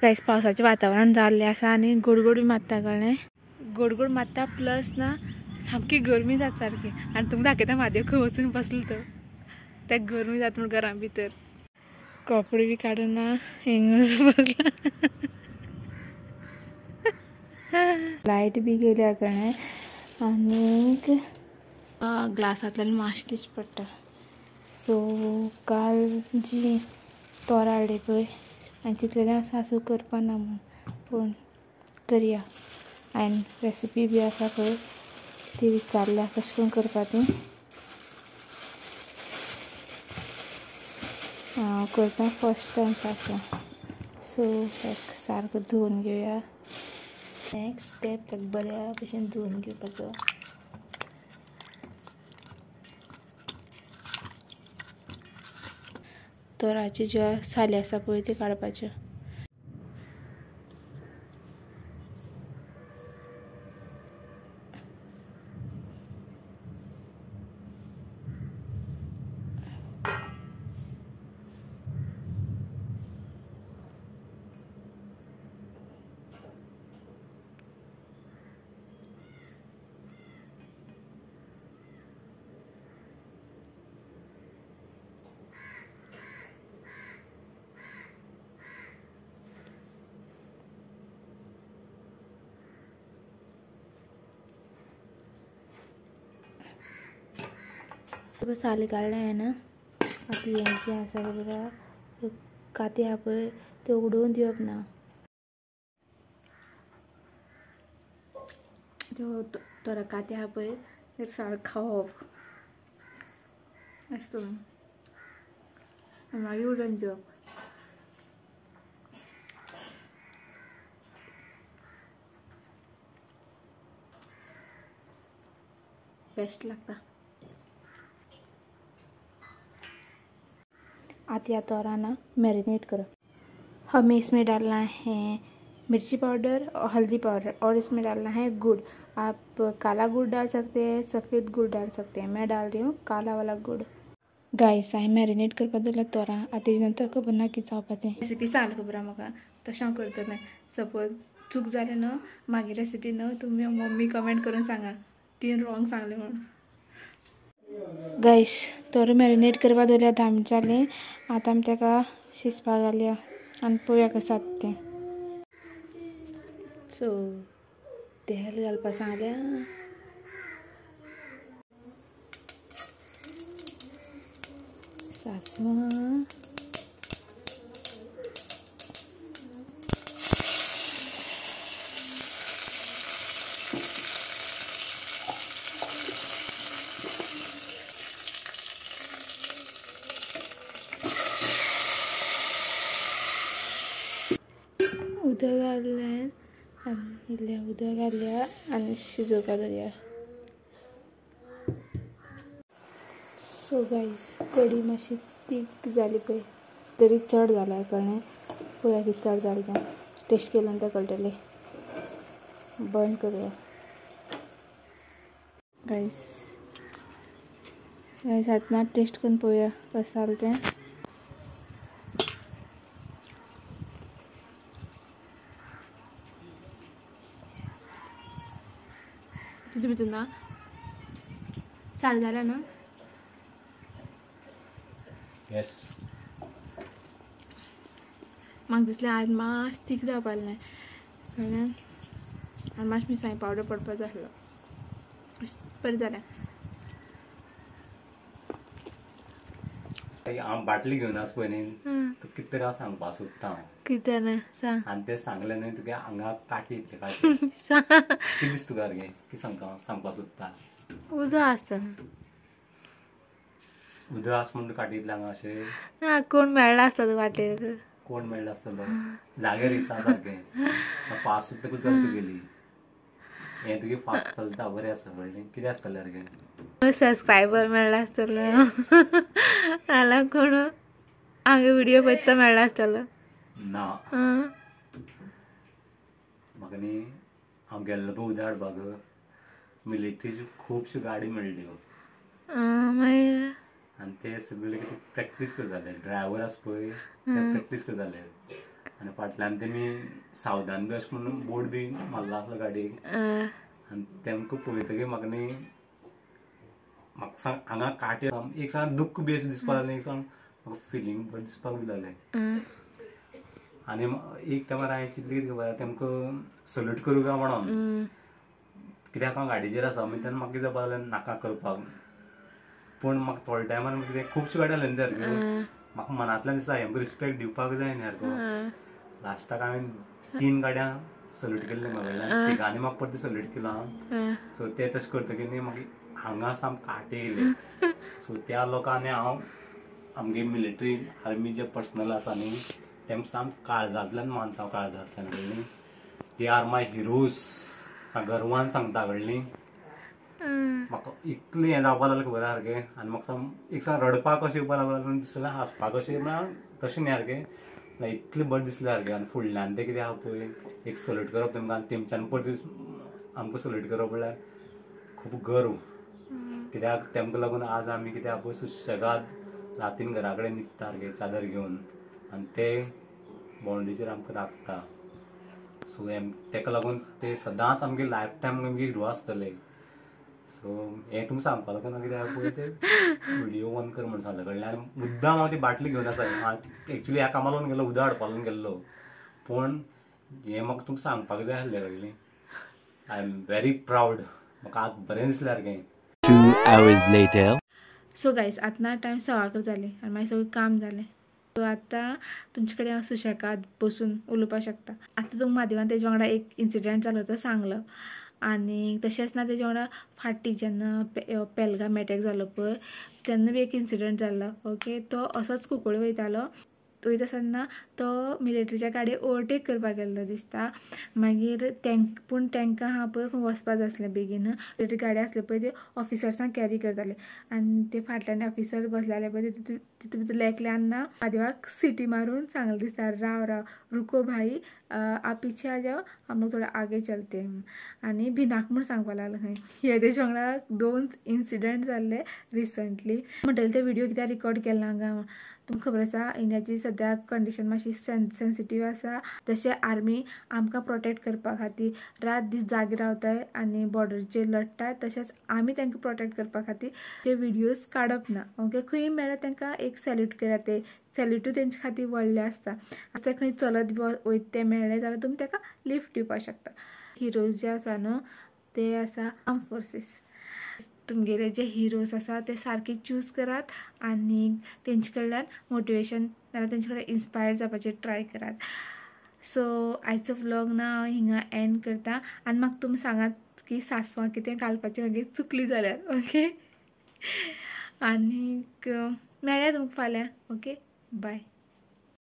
काहीच पावसाचे वातावरण जाल्लें आसा आनी गोडगोड मारता कळ्ळें. गोडगोड मारता प्लस ना सामकी गरमी जाता सारकी. आनी तुमकां दाखयता म्हादेव खंय वचून बसलो तो. त्या गरमी जाता म्हण घरा भितर कपडे बी काडून ना हिंगूच बसला. लायट बी गेल्या कळ्ळें. आनीक ग्लासांतल्यान माश्श दिश्टी पडटा. सो काल जी तोरां हाडली पळय हांवें चिंतलेलें सासू करपा ना म्हूण, पूण करया. हांवें रेसिपी बी आसा पळय ती विचारल्या कशें करून करपा ती. हांव करता फर्स्ट टायम सासू. सो ताका सारको धुवन घेवया. नेक्स्ट स्टेप ताका बऱ्या भशेन धुवन घेवपाचो. तोराच्यो ज्यो साली आसा पळय त्यो काडपाच्यो. साली काडल्या हांवें. आतां हें जें आसा पळय काती आहा पळय त्यो उडोवन दिवप ना. त्यो तोरा काती आहा पळय त्यो सारको खावप अशें करून आनी मागीर उडोवन दिवप. बेस्ट लागता. आता या तोरा ना मैरिनेट करो. हमें इसमें डालना है मिर्ची पाउडर और हल्दी पाउडर और इसमें डालना है गुड़. आप काला गुड़ डाल सकते हैं, सफ़ेद गुड़ डाल सकते हैं. मैं डाल रही हूँ काला वाला गुड़. गायस हांवें मॅरिनेट करपाक दवरल्या तोरां. आतां तेजे नंतर खबर ना कितें जावपा तें. रेसिपी सांगली खबर आहा म्हाका तशें हांव करतलें. सपोज चूक जालें न्हू म्हागे रेसिपी न्हू तुमी मम्मी कमेंट करून सांगा तीन रॉंग सांगलें म्हणून. गायस तोरां मॅरिनेट करपाक दवरल्या 10 मिनट जालीं. आतां आमी ताका शिजपाक घालया आनी पळोवया कशें जाता तें. सो तेल घालपाक सांगल्या. सासवां उदक घातलें आनी इल्लें उदक घालया आनी शिजोवपाक दवरया. सो गायस कडी मातशी तीख जाली पळय तरी चड जाल्या कळ्ळें. पळोवया कितें चड जालें तें. टेस्ट केल्या नंतर कळटलें. बंद करूया. गायस आतां टेस्ट करून पळोवया कशें जालें तें. तितून भितर ना साडी जाल्या न्हू. येस म्हाका दिसलें आयज मातशें तीख जावपा जालें कळ्ळें. आनी मातशें मिरसांगे पावडर पडपाक जाय आसलो. बरें जालें. हांव बाटली घेवन आस पळय न्ही तुका कितें तरी हांव सांगपा सोदता. कितें जालें सांग. आनी तें सांगलें न्ही तुगे आंगाक काटे येतले काटे. कितें दिसता तुका गे कितें सांगपा सोदता. उदक आसता उदक आस म्हूण काटे येतले हांगा अशें. ना कोण मेळ्ळा आसता तो वाटेर. कोण मेळ्ळो आसतलो जाग्यार येता सारकें. फास्ट सुद्दां तुका चलता तुगेली. हें तुगे फास्ट चलता बरें आसा कळ्ळें. कितें आसतलें सारकें. सबस्क्रायबर मेळ्ळा आसतलो नाल्यार कोण हांगा व्हिडियो पळयता मेळ्ळा आसतलो ना. म्हाका न्ही हांव गेल्लो पळय उदक हाडपाक मिलिटरीच्यो खुबश्यो गाडी मेळ्ळ्यो. मागीर आनी ते सगळे कितें प्रॅक्टीस करताले. ड्रायव्हर आसा पळय ते प्रॅक्टीस करताले आनी फाटल्यान तेमी सावधान बी अशें म्हणून बोर्ड बी मारला आसलो गाडयेक आनी तेमकां पळयतकीर म्हाका न्ही म्हाका सांग हांगा काटे एक सांग दुख्ख बी अशें दिसपाक लागलें एक सांग म्हाका फिलींग बरें दिसपाक बी लागलें आनी एक टायमार हांवें चिंतलें कितें खबर तेमकां सल्यूट करूं काय म्हणून कित्याक हांव गाडयेचेर आसा मागीर तेन्ना म्हाका कितें जावपाक लागलें नाका करपाक पूण म्हाका थोड्या टायमार कितें खुबशे गाडी आसले न्ही सारक्यो म्हाका मनांतल्यान दिसता हेंका रिस्पेक्ट दिवपाक जाय न्ही सारको लास्टाक हांवें 3 गाड्यां सल्यूट केल्ले म्हाका तिगांनी म्हाका परत सल्यूट केलो हांव सो ते तशें करतकीर न्ही म्हाका हांगा सामके काटे येयले सो त्या लोकांनी हांव आमगे मिलिटरी आर्मी जे पर्सनल आसा न्ही तेमकां सामको काळजांतल्यान मानता काळजांतल्यान कळ्ळें दे आर माय हिरोज गर्वान सांगता कळ्ळें म्हाका इतलें हें जावपाक लागलें खबर आहा सारकें आनी म्हाका एक सांग रडपाक कशें येवपाक लागलें दुसरें हांसपाक अशें म्हळ्यार तशें न्ही सारकें इतलें बरें दिसलें सारकें आनी फुडल्यान तें कितें आहा पळय एक सल्यूट करप तेमकां आनी तेमच्यान परत आमकां सल्यूट करप म्हळ्यार खूब गर्व कित्याक तेमकां लागून आज आमी कितें आहा पळय सुशेगाद रातीन घरा कडेन न्हिदता सारकें चादर घेवन आनी ते बाउंड्रीचेर आमकां राखता सो तेका लागून ते सदांच आमगे लायफ टायम आमगे हिरो आसतले सो हें तुमकां सांगपाक लागून कितें आहा पळय ते व्हिडियो ऑन कर म्हण सांगलें कळ्ळें आनी मुद्दाम हांव ती बाटली घेवन आसा एक्चुली ह्या कामाक लागून गेल्लो उदक हाडपाक लागून गेल्लो पूण हें म्हाका तुमकां सांगपाक जाय आसलें कळ्ळें आय एम व्हेरी प्रावड म्हाका आज बरें दिसलें सारकें 2 hours later. सो गायज आतां टायम 11:15 जालें आनी मागीर सगळें काम जालें सो आतां तुमचे कडेन हांव सुशेगाद बसून उलोवपाक शकता आतां तुमकां म्हादेवान तेजे वांगडा एक इन्सिडंट जालो तो सांगलो आनी तशेंच ना तेजे वांगडा फाटीं जेन्ना पेलगाम एटॅक जालो पळय तेन्ना बी एक इन्सिडंट जाल्लो ओके तो असोच कुंकळे वयता आसतना तो मिलिटरीच्या गाडयेक ओवरटेक करपाक गेल्लो दिसता मागीर पूण तांकां हांव पळय खंय वचपाक जाय आसलें बेगीन मिलिटरी गाडी आसल्यो पळय त्यो ऑफिसर्सांक कॅरी करताले आनी ते फाटल्यान ऑफिसर बसलेले पळय तितून भितर लेकल्यान ना म्हादेवाक सिटी मारून सांगलें दिसता राव रुको भाई आप पीछे आ जाओ हम लोग थोड़ा आगे चलते हैं आनी भिनाक म्हूण सांगपाक लागलो खंय हे तेजे वांगडा 2 इन्सिडंट जाल्ले रिसंटली म्हणटले ते व्हिडियो कित्याक रिकॉर्ड केला हांगा तुमकां खबर आसा इंडियाची सद्या कंडिशन मातशी सेन्सिटीव आसा जशें आर्मी आमकां प्रोटेक्ट करपा खातीर रात दीस जागे रावताय आनी बॉर्डरीचेर लडटाय तशेंच आमी तांकां प्रोटेक्ट करपा खातीर ते व्हिडियोज काडप ना ओके खंय मेळ्ळें तांकां एक सॅल्यूट करात ते सॅल्यूटूय तेंचे खातीर व्हडलें आसता आतां खंय चलत वयता तें मेळ्ळें जाल्यार तुमी ताका लिफ्ट दिवपाक शकता हिरोज जे आसा न्हू ते आसा आर्म फोर्सीस तुमगेले जे हिरोज आसा ते सारके चूज करात आनी तेंचे कडल्यान मोटिवेशन नाजाल्यार तेंचे कडेन इन्स्पायर जावपाचें ट्राय करात सो आयचो व्लॉग ना हांव हिंगा एंड करता आनी म्हाका तुमी सांगात की सासवां कितें घालपाचें मागीर चुकली जाल्यार ओके आनीक मेळया तुमकां फाल्यां ओके बाय